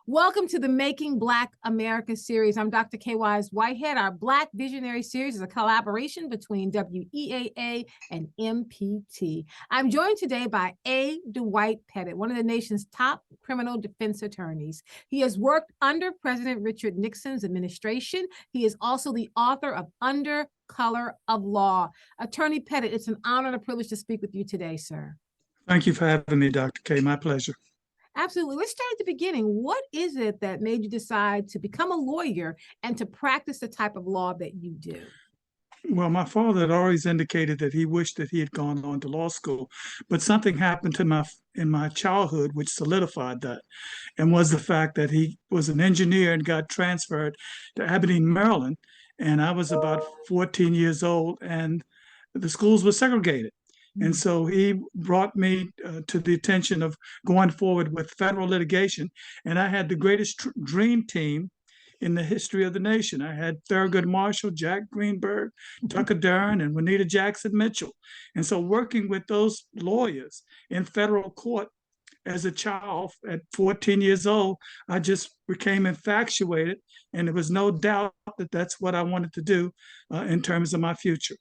Welcome to the Making Black America series. I'm Dr. Kaye Whitehead. Our Black Visionary series is a collaboration between WEAA and MPT. I'm joined today by Dwight Pettit, one of the nation's top criminal defense attorneys. He has worked under President Richard Nixon's administration. He is also the author of Under Color of Law. Attorney Pettit, it's an honor and a privilege to speak with you today, sir. Thank you for having me, Dr. Kaye. My pleasure. Absolutely. Let's start at the beginning. What is it that made you decide to become a lawyer and to practice the type of law that you do? Well, my father had always indicated that he wished that he had gone on to law school, but something happened to in my childhood which solidified that, and was the fact that he was an engineer and got transferred to Aberdeen, Maryland, and I was about 14 years old, and the schools were segregated. And so he brought me to the attention of going forward with federal litigation. And I had the greatest dream team in the history of the nation. I had Thurgood Marshall, Jack Greenberg, Tucker Dern, and Juanita Jackson Mitchell. And so working with those lawyers in federal court as a child at 14 years old, I just became infatuated. And there was no doubt that that's what I wanted to do in terms of my future.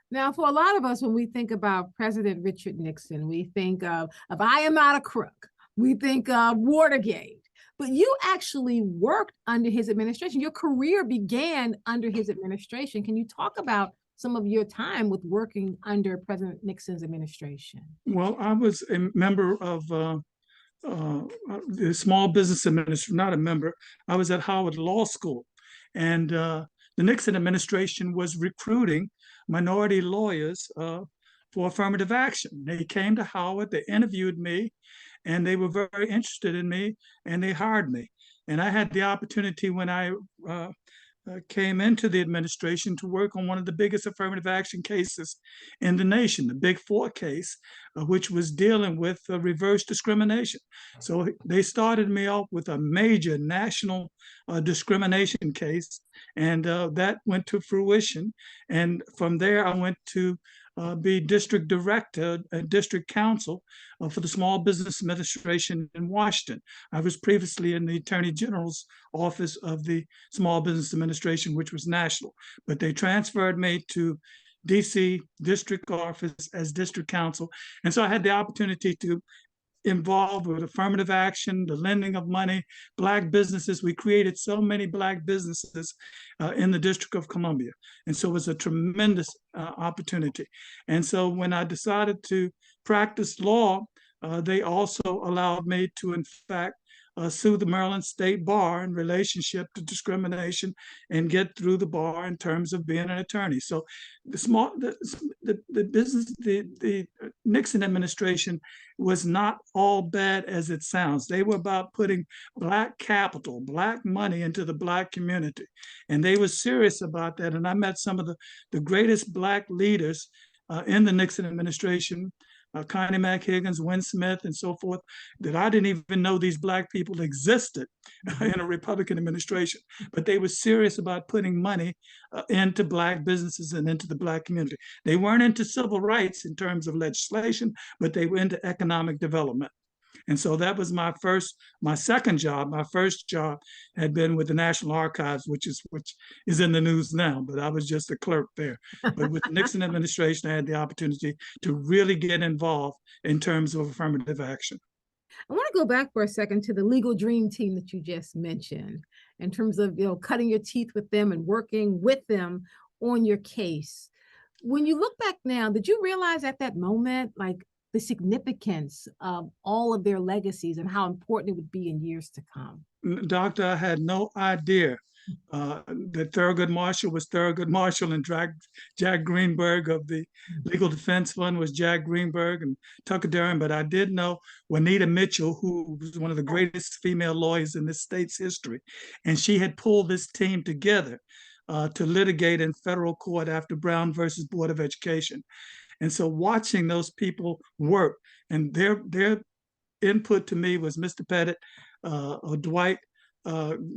Now, for a lot of us, when we think about President Richard Nixon, we think of I am not a crook. We think of Watergate. But you actually worked under his administration. Your career began under his administration. Can you talk about some of your time with working under President Nixon's administration? Well, I was a member of the Small Business Administration, not a member. I was at Howard Law School. And the Nixon administration was recruiting minority lawyers for affirmative action. They came to Howard, they interviewed me, and they were very interested in me, and they hired me. And I had the opportunity when I came into the administration to work on one of the biggest affirmative action cases in the nation, the Big Four case, which was dealing with reverse discrimination. So they started me off with a major national discrimination case, and that went to fruition. And from there, I went to be district director and district counsel for the Small Business Administration in Washington. I was previously in the Attorney General's office of the Small Business Administration, which was national, but they transferred me to DC district office as district counsel. And so I had the opportunity to involved with affirmative action, the lending of money, Black businesses. We created so many Black businesses in the District of Columbia. And so it was a tremendous opportunity. And so when I decided to practice law, they also allowed me to, in fact, sue the Maryland State Bar in relationship to discrimination and get through the bar in terms of being an attorney. So the Nixon administration was not all bad as it sounds. They were about putting Black capital, Black money into the Black community. And they were serious about that. And I met some of the greatest Black leaders in the Nixon administration, Connie Mack Higgins, Win Smith, and so forth, that I didn't even know these Black people existed in a Republican administration. But they were serious about putting money into Black businesses and into the Black community. They weren't into civil rights in terms of legislation, but they were into economic development. And so that was my second job. My first job had been with the National Archives, which is in the news now, but I was just a clerk there. But with the Nixon administration, I had the opportunity to really get involved in terms of affirmative action. I want to go back for a second to the legal dream team that you just mentioned, in terms of cutting your teeth with them and working with them on your case. When you look back now, did you realize at that moment, like, the significance of all of their legacies and how important it would be in years to come? Doctor, I had no idea that Thurgood Marshall was Thurgood Marshall and Jack Greenberg of the Legal Defense Fund was Jack Greenberg and Tucker Dern, but I did know Juanita Mitchell, who was one of the greatest female lawyers in this state's history. And she had pulled this team together to litigate in federal court after Brown versus Board of Education. And so watching those people work, and their input to me was, Mr. Pettit or Dwight,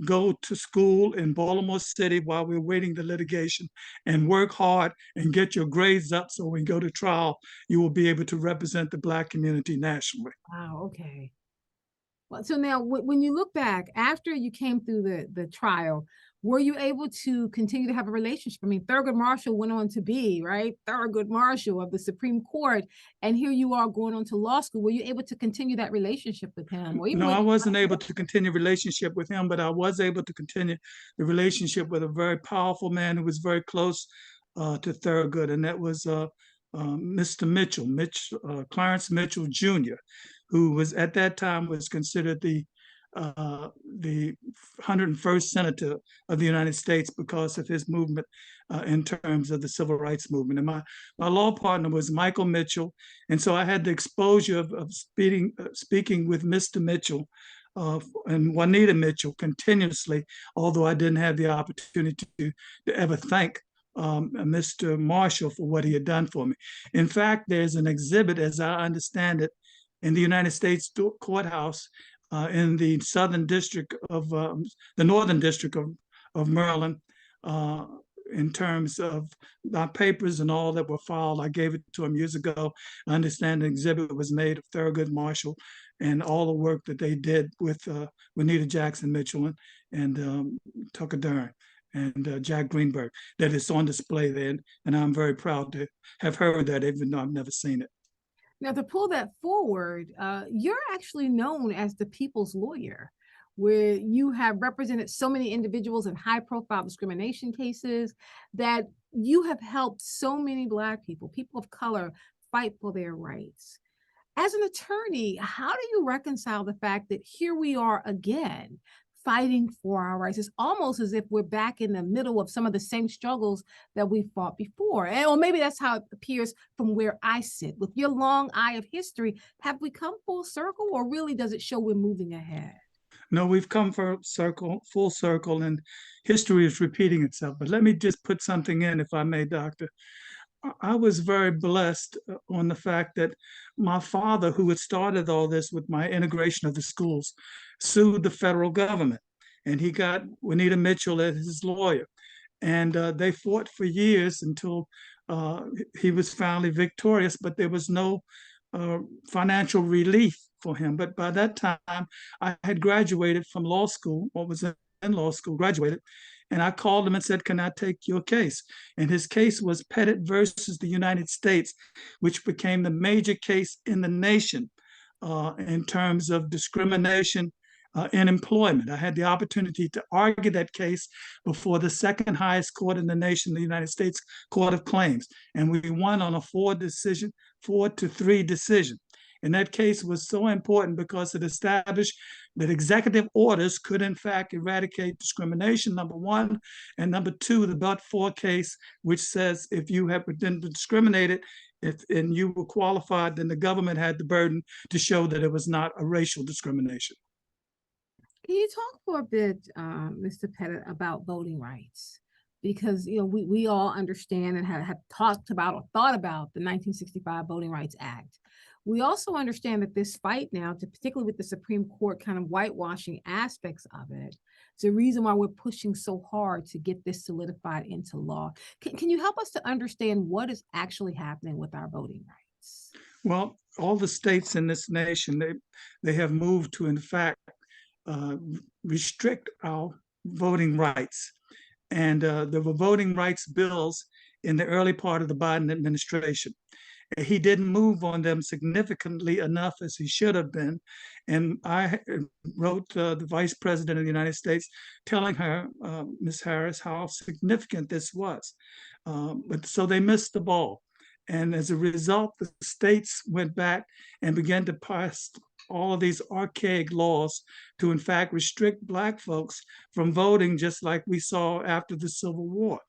go to school in Baltimore City while we're waiting the litigation and work hard and get your grades up so when we go to trial, you will be able to represent the Black community nationally. Wow, okay. Well, so now when you look back after you came through the trial, were you able to continue to have a relationship? I mean, Thurgood Marshall went on to be, right, Thurgood Marshall of the Supreme Court, and here you are going on to law school. Were you able to continue that relationship with him, or even No, with? I wasn't able to continue relationship with him, but I was able to continue the relationship with a very powerful man who was very close to Thurgood, and that was Mr. Mitchell, Clarence Mitchell Jr., who was at that time was considered the 101st senator of the United States because of his movement in terms of the civil rights movement. And my law partner was Michael Mitchell. And so I had the exposure of speaking with Mr. Mitchell and Juanita Mitchell continuously, although I didn't have the opportunity to ever thank Mr. Marshall for what he had done for me. In fact, there's an exhibit, as I understand it, in the United States courthouse in the Southern District of the Northern District of Maryland. In terms of my papers and all that were filed, I gave it to him years ago. I understand the exhibit was made of Thurgood Marshall and all the work that they did with Juanita Jackson Mitchell and Tucker Dern and Jack Greenberg, that is on display there. And I'm very proud to have heard that, even though I've never seen it. Now, to pull that forward, you're actually known as the people's lawyer, where you have represented so many individuals in high-profile discrimination cases that you have helped so many Black people, people of color, fight for their rights. As an attorney, how do you reconcile the fact that here we are again fighting for our rights? It's almost as if we're back in the middle of some of the same struggles that we fought before. Or maybe that's how it appears from where I sit. With your long eye of history, have we come full circle, or really does it show we're moving ahead? No, we've come full circle, and history is repeating itself. But let me just put something in, if I may, Doctor. I was very blessed on the fact that my father, who had started all this with my integration of the schools, sued the federal government, and he got Juanita Mitchell as his lawyer. And they fought for years until he was finally victorious, but there was no financial relief for him. But by that time, I had graduated from law school, or was in law school, graduated, and I called him and said, "Can I take your case?" And his case was Pettit versus the United States, which became the major case in the nation in terms of discrimination in employment. I had the opportunity to argue that case before the second highest court in the nation, the United States Court of Claims. And we won on a 4-3 decision. And that case was so important because it established that executive orders could, in fact, eradicate discrimination, number one. And number two, the but-for case, which says if you have been discriminated and you were qualified, then the government had the burden to show that it was not a racial discrimination. Can you talk for a bit, Mr. Pettit, about voting rights? Because we all understand and have talked about or thought about the 1965 Voting Rights Act. We also understand that this fight now, particularly with the Supreme Court kind of whitewashing aspects of it, is the reason why we're pushing so hard to get this solidified into law. Can you help us to understand what is actually happening with our voting rights? Well, all the states in this nation, they have moved to, in fact, restrict our voting rights. And there were voting rights bills in the early part of the Biden administration. He didn't move on them significantly enough as he should have been. And I wrote the Vice President of the United States telling her, Ms. Harris, how significant this was. But so they missed the ball. And as a result, the states went back and began to pass all of these archaic laws to, in fact, restrict Black folks from voting, just like we saw after the Civil War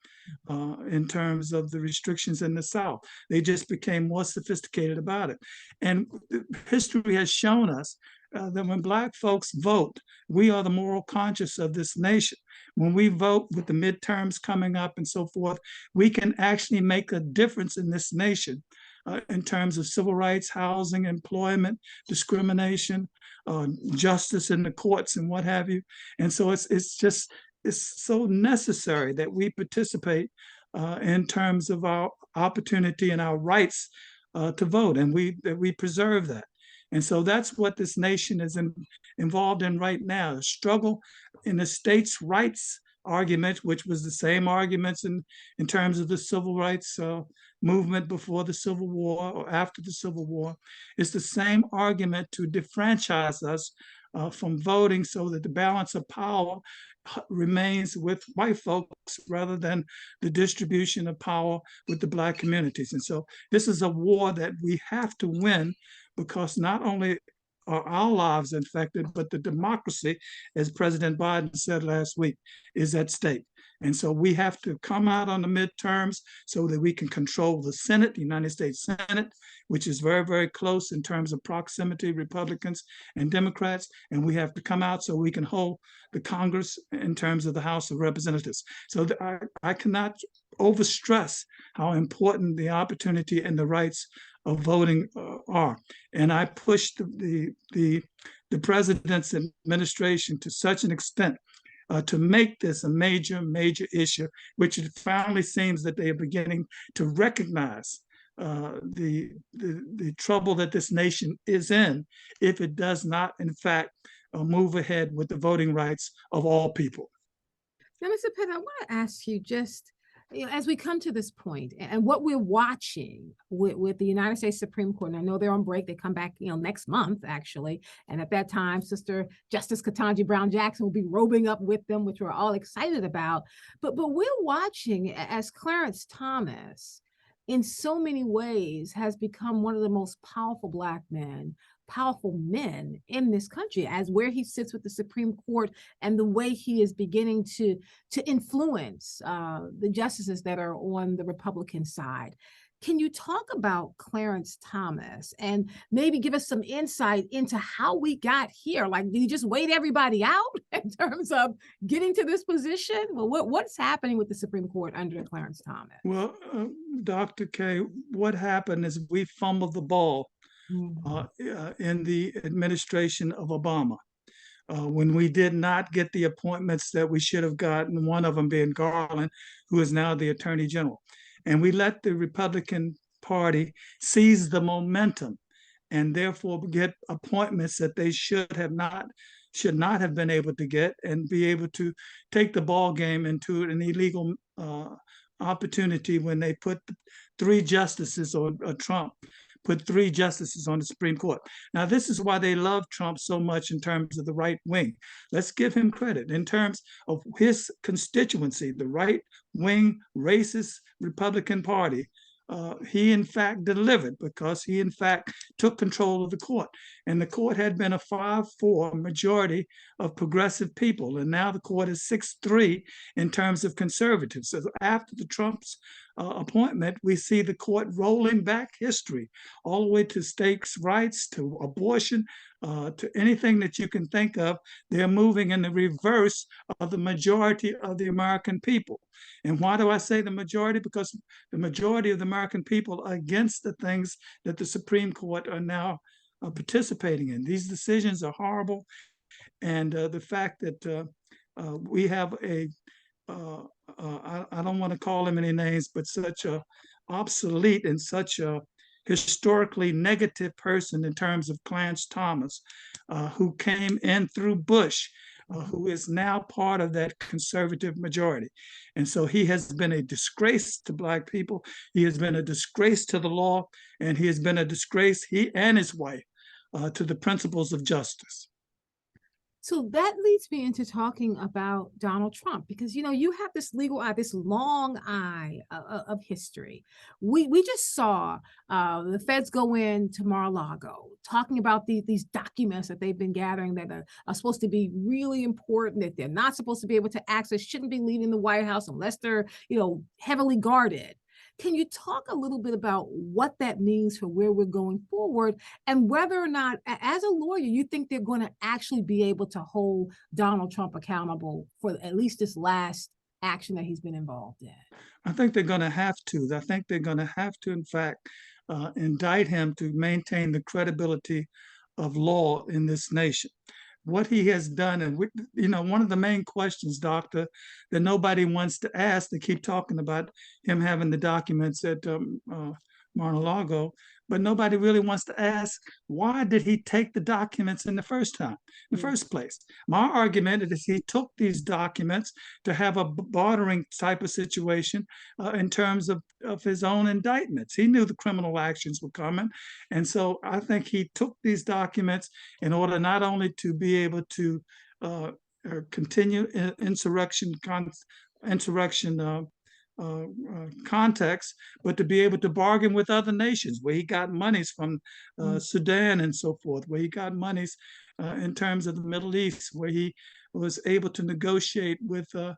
in terms of the restrictions in the South. They just became more sophisticated about it. And history has shown us that when Black folks vote, we are the moral conscience of this nation. When we vote with the midterms coming up and so forth, we can actually make a difference in this nation in terms of civil rights, housing, employment, discrimination, justice in the courts, and what have you. And so it's so necessary that we participate in terms of our opportunity and our rights to vote, and that we preserve that. And so that's what this nation is involved in right now. The struggle in the states' rights argument, which was the same arguments in terms of the civil rights movement before the Civil War or after the Civil War. It's the same argument to defranchise us from voting so that the balance of power remains with white folks rather than the distribution of power with the Black communities. And so this is a war that we have to win, because not only are our lives infected, but the democracy, as President Biden said last week, is at stake. And so we have to come out on the midterms so that we can control the Senate, the United States Senate, which is very, very close in terms of proximity, Republicans and Democrats. And we have to come out so we can hold the Congress in terms of the House of Representatives. So I cannot overstress how important the opportunity and the rights of voting are. And I pushed the president's administration to such an extent to make this a major, major issue, which it finally seems that they are beginning to recognize the trouble that this nation is in if it does not, in fact, move ahead with the voting rights of all people. Now, Mr. Pettit, I want to ask you just, as we come to this point and what we're watching with the United States Supreme Court, and I know they're on break, they come back, next month, actually. And at that time, Sister Justice Ketanji Brown Jackson will be robing up with them, which we're all excited about. But we're watching as Clarence Thomas, in so many ways, has become one of the most powerful men in this country, as where he sits with the Supreme Court and the way he is beginning to influence the justices that are on the Republican side. Can you talk about Clarence Thomas and maybe give us some insight into how we got here? Like, did he just wait everybody out in terms of getting to this position? Well, what's happening with the Supreme Court under Clarence Thomas? Well, Dr. Kaye, what happened is we fumbled the ball in the administration of Obama, when we did not get the appointments that we should have gotten, one of them being Garland, who is now the Attorney General. And we let the Republican Party seize the momentum and therefore get appointments that they should not have been able to get, and be able to take the ball game into an illegal opportunity when they put three justices, or Trump put three justices on the Supreme Court. Now, this is why they love Trump so much in terms of the right wing. Let's give him credit. In terms of his constituency, the right wing racist Republican Party, he in fact delivered, because he in fact took control of the court. And the court had been a 5-4 majority of progressive people. And now the court is 6-3 in terms of conservatives. So after the Trump's appointment, we see the court rolling back history all the way to states' rights, to abortion, to anything that you can think of. They're moving in the reverse of the majority of the American people. And why do I say the majority? Because the majority of the American people are against the things that the Supreme Court are now participating in. These decisions are horrible. And the fact that we have I don't want to call him any names, but such a obsolete and such a historically negative person in terms of Clarence Thomas, who came in through Bush, who is now part of that conservative majority. And so he has been a disgrace to Black people. He has been a disgrace to the law, and he has been a disgrace, he and his wife, to the principles of justice. So that leads me into talking about Donald Trump, because, you have this legal eye, this long eye of history. We just saw the feds go into Mar-a-Lago talking about these documents that they've been gathering that are supposed to be really important, that they're not supposed to be able to access, shouldn't be leaving the White House unless they're, heavily guarded. Can you talk a little bit about what that means for where we're going forward, and whether or not, as a lawyer, you think they're going to actually be able to hold Donald Trump accountable for at least this last action that he's been involved in? I think they're going to have to. I think they're going to have to, in fact, indict him to maintain the credibility of law in this nation. What he has done, and one of the main questions, Doctor, that nobody wants to ask, they keep talking about him having the documents at Mar-a-Lago, but nobody really wants to ask, why did he take the documents in the first place? My argument is he took these documents to have a bartering type of situation in terms of his own indictments. He knew the criminal actions were coming. And so I think he took these documents in order not only to be able to continue insurrection context, but to be able to bargain with other nations, where he got monies from Sudan and so forth, where he got monies in terms of the Middle East, where he was able to negotiate with the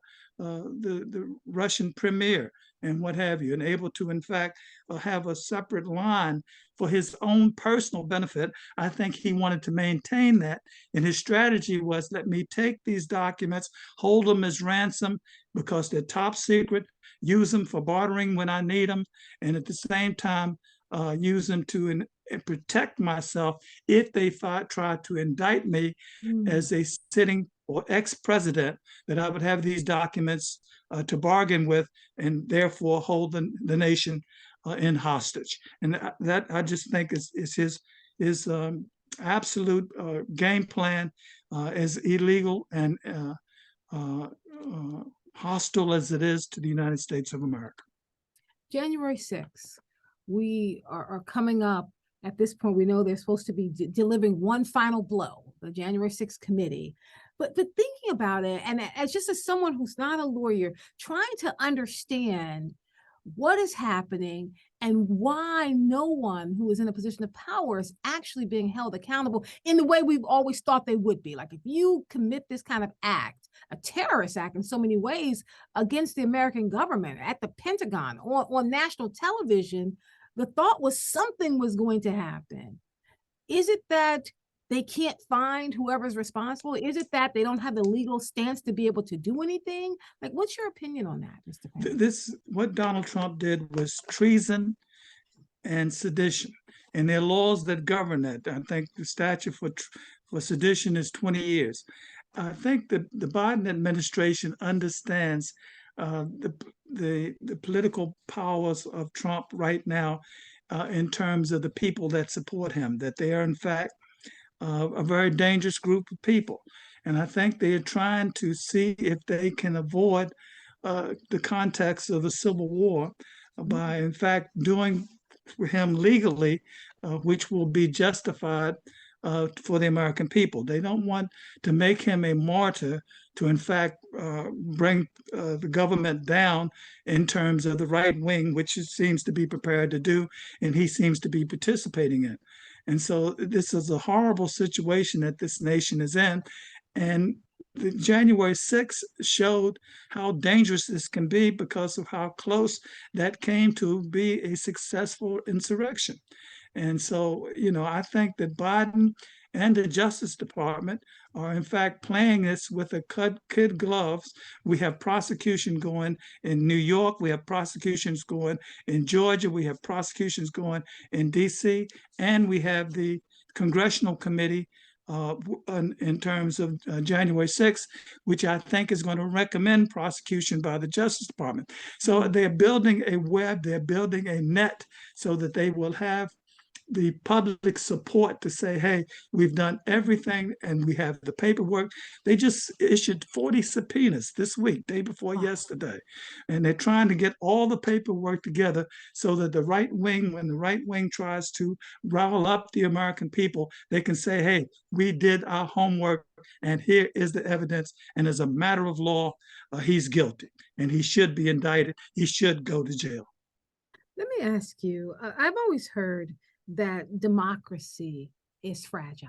Russian premier and what have you, and able to, in fact, have a separate line for his own personal benefit. I think he wanted to maintain that. And his strategy was, let me take these documents, hold them as ransom because they're top secret, use them for bartering when I need them, and at the same time, use them to protect myself if they try to indict me as a sitting or ex-president, that I would have these documents to bargain with and therefore hold the nation in hostage. And that I just think is his absolute game plan, as illegal and hostile as it is to the United States of America. January 6th, we are coming up. At this point, we know they're supposed to be delivering one final blow, the January 6th committee. But thinking about it, and as someone who's not a lawyer, trying to understand what is happening and why no one who is in a position of power is actually being held accountable in the way we've always thought they would be. Like, if you commit this kind of act, a terrorist act in so many ways, against the American government, at the Pentagon, on national television, the thought was something was going to happen. Is it that they can't find whoever's responsible? Is it that they don't have the legal stance to be able to do anything? Like, what's your opinion on that, Mr. Pettit? What Donald Trump did was treason and sedition, and there are laws that govern that. I think the statute for sedition is 20 years. I think that the Biden administration understands the political powers of Trump right now, in terms of the people that support him, that they are in fact a very dangerous group of people. And I think they are trying to see if they can avoid the context of a civil war by, in fact, doing for him legally, which will be justified for the American people. They don't want to make him a martyr to, in fact, bring the government down in terms of the right wing, which it seems to be prepared to do, and he seems to be participating in. And so this is a horrible situation that this nation is in. And the January 6th showed how dangerous this can be because of how close that came to be a successful insurrection. And so, I think that Biden and the Justice Department are in fact playing this with a kid gloves. We have prosecution going in New York. We have prosecutions going in Georgia. We have prosecutions going in DC. And we have the Congressional Committee in terms of January 6th, which I think is going to recommend prosecution by the Justice Department. So they're building a web, they're building a net so that they will have the public support to say, hey, we've done everything and we have the paperwork. They just issued 40 subpoenas this week, day before yesterday. And they're trying to get all the paperwork together so that the right wing, when the right wing tries to rile up the American people, they can say, hey, we did our homework and here is the evidence. And as a matter of law, he's guilty and he should be indicted. He should go to jail. Let me ask you, I've always heard that democracy is fragile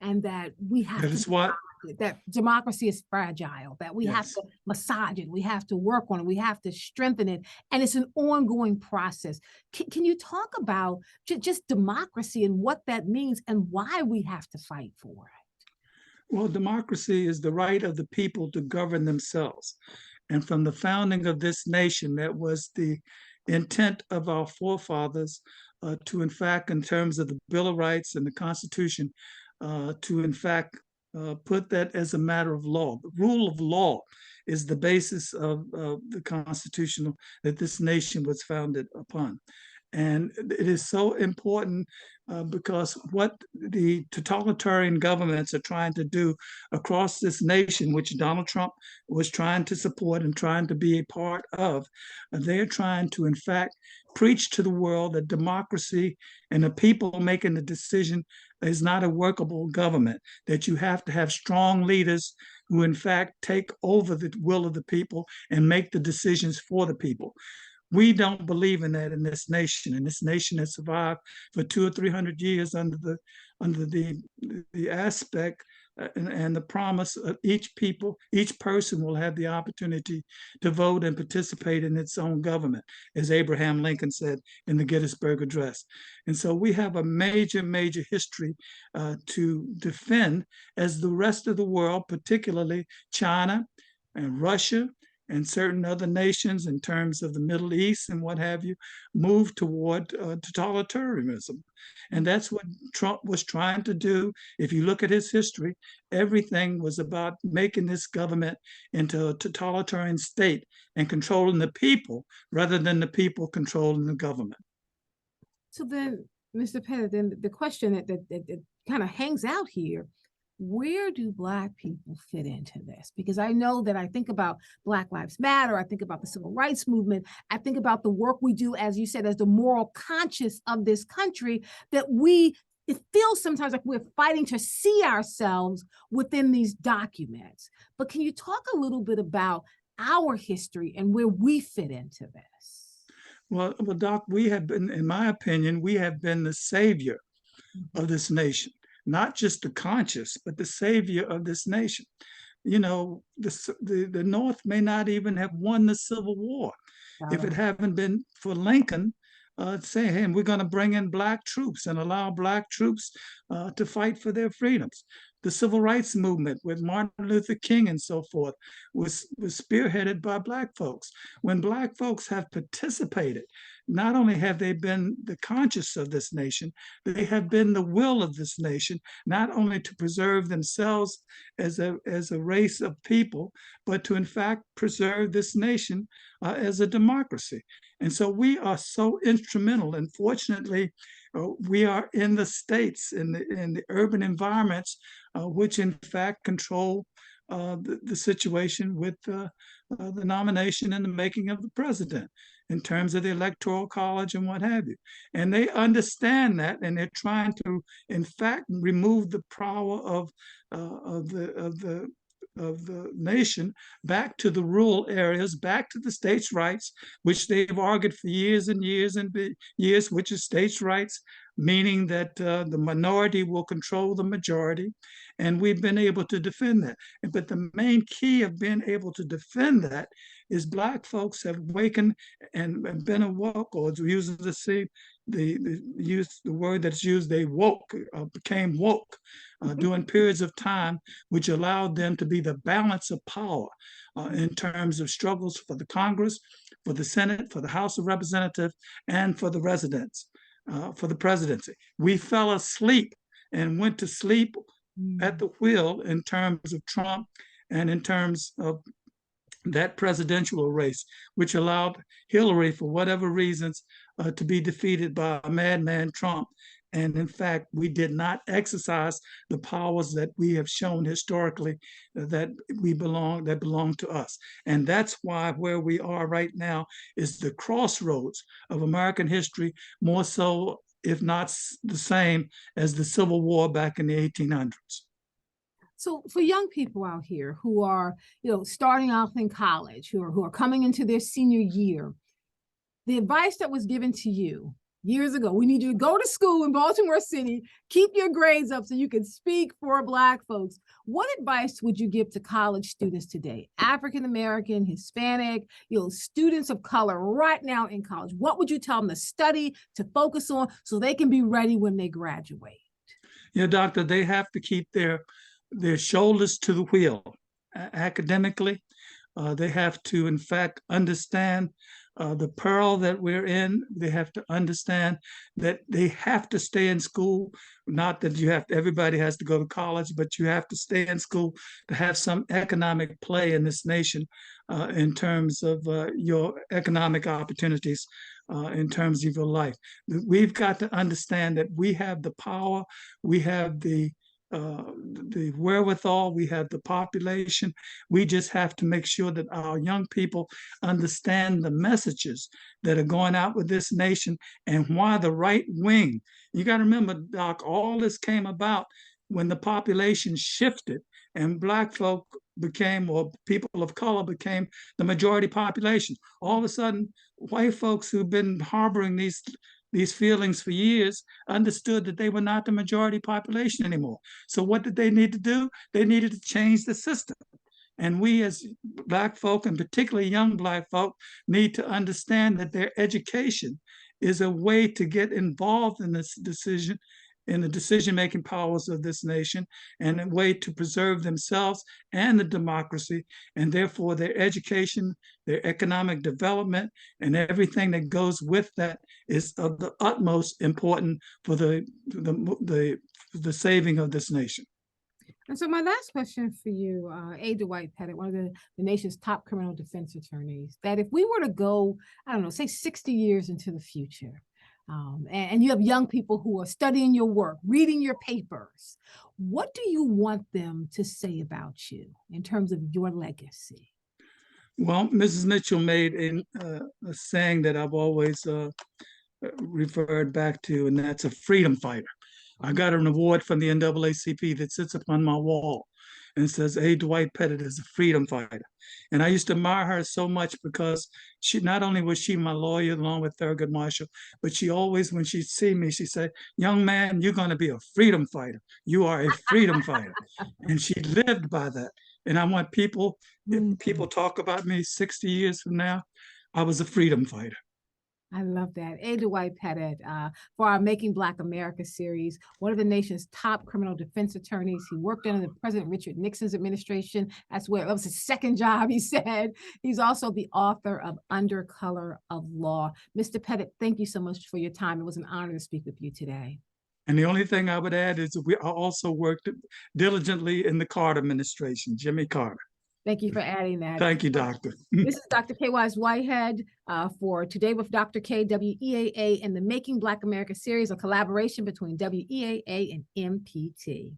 and that we have that democracy is fragile, that we have to massage it, we have to work on it, we have to strengthen it, and it's an ongoing process. Can you talk about just democracy and what that means and why we have to fight for it? Well, democracy is the right of the people to govern themselves. And from the founding of this nation, that was the intent of our forefathers, to, in fact, in terms of the Bill of Rights and the Constitution, to, in fact, put that as a matter of law. The rule of law is the basis of the Constitutional that this nation was founded upon. And it is so important because what the totalitarian governments are trying to do across this nation, which Donald Trump was trying to support and trying to be a part of, they're trying to, in fact, preach to the world that democracy and the people making the decision is not a workable government, that you have to have strong leaders who, in fact, take over the will of the people and make the decisions for the people. We don't believe in that in this nation, and this nation has survived for 200 or 300 years under the aspect and the promise of each people, each person will have the opportunity to vote and participate in its own government, as Abraham Lincoln said in the Gettysburg Address. And so we have a major, major history to defend as the rest of the world, particularly China and Russia and certain other nations in terms of the Middle East and what have you, move toward totalitarianism. And that's what Trump was trying to do. If you look at his history, everything was about making this government into a totalitarian state and controlling the people rather than the people controlling the government. So then, Mr. Pettit, then the question that kind of hangs out here, where do Black people fit into this? Because I know that I think about Black Lives Matter, I think about the civil rights movement, I think about the work we do, as you said, as the moral conscience of this country, that it feels sometimes like we're fighting to see ourselves within these documents. But can you talk a little bit about our history and where we fit into this? Well, Doc, we have been, in my opinion, we have been the savior of this nation, not just the conscious, but the savior of this nation. You know, the North may not even have won the Civil War if it hadn't been for Lincoln saying, hey, we're going to bring in Black troops and allow Black troops to fight for their freedoms. The civil rights movement with Martin Luther King and so forth was spearheaded by Black folks. When Black folks have participated, not only have they been the conscience of this nation, they have been the will of this nation, not only to preserve themselves as a race of people, but to in fact preserve this nation as a democracy. And so we are so instrumental. And fortunately, we are in the states, in the urban environments, which in fact control the situation with the nomination and the making of the president in terms of the electoral college and what have you. And they understand that, and they're trying to, in fact, remove the power of the nation back to the rural areas, back to the states' rights, which they've argued for years and years and years, which is states' rights, meaning that the minority will control the majority. And we've been able to defend that. But the main key of being able to defend that is Black folks have awakened and been awoke, or using the word that's used, they woke, became woke during periods of time, which allowed them to be the balance of power in terms of struggles for the Congress, for the Senate, for the House of Representatives, and for the residents, for the presidency. We fell asleep and went to sleep at the wheel in terms of Trump and in terms of that presidential race, which allowed Hillary, for whatever reasons, to be defeated by a madman Trump. And in fact, we did not exercise the powers that we have shown historically that belong to us. And that's why where we are right now is the crossroads of American history, more so, if not the same, as the Civil War back in the 1800s. So for young people out here who are, starting off in college, who are coming into their senior year, the advice that was given to you years ago, we need you to go to school in Baltimore City, keep your grades up so you can speak for Black folks. What advice would you give to college students today? African-American, Hispanic, students of color right now in college. What would you tell them to study, to focus on, so they can be ready when they graduate? Yeah, doctor, they have to keep their shoulders to the wheel academically. They have to, in fact, understand the peril that we're in. They have to understand that they have to stay in school. Not that everybody has to go to college, but you have to stay in school to have some economic play in this nation in terms of your economic opportunities in terms of your life. We've got to understand that we have the power, we have the wherewithal, we have the population. We just have to make sure that our young people understand the messages that are going out with this nation and why the right wing. You got to remember, Doc, all this came about when the population shifted and Black folk became, or people of color became, the majority population. All of a sudden, white folks who've been harboring these feelings for years understood that they were not the majority population anymore. So what did they need to do? They needed to change the system. And we as Black folk, and particularly young Black folk, need to understand that their education is a way to get involved in this decision, in the decision-making powers of this nation, and a way to preserve themselves and the democracy, and therefore their education, their economic development, and everything that goes with that is of the utmost importance for the saving of this nation. And so my last question for you, Dwight Pettit, one of the nation's top criminal defense attorneys, that if we were to go, I don't know, say 60 years into the future, and you have young people who are studying your work, reading your papers, what do you want them to say about you in terms of your legacy? Well, Mrs. Mitchell made a saying that I've always referred back to, and that's a freedom fighter. I got an award from the NAACP that sits upon my wall and says, "A. Dwight Pettit is a freedom fighter." And I used to admire her so much because she, not only was she my lawyer along with Thurgood Marshall, but she always, when she'd see me, she said, "Young man, you're going to be a freedom fighter. You are a freedom fighter." And she lived by that. And I want people, if people talk about me 60 years from now, I was a freedom fighter. I love that. Dwight Pettit, for our Making Black America series, one of the nation's top criminal defense attorneys. He worked under the President Richard Nixon's administration. That's where it was his second job, he said. He's also the author of Under Color of Law. Mr. Pettit, thank you so much for your time. It was an honor to speak with you today. And the only thing I would add is I also worked diligently in the Carter administration, Jimmy Carter. Thank you for adding that. Thank you, Doctor. This is Dr. Kaye Whitehead for Today with Dr. K, WEAA, and the Making Black America series, a collaboration between WEAA and MPT.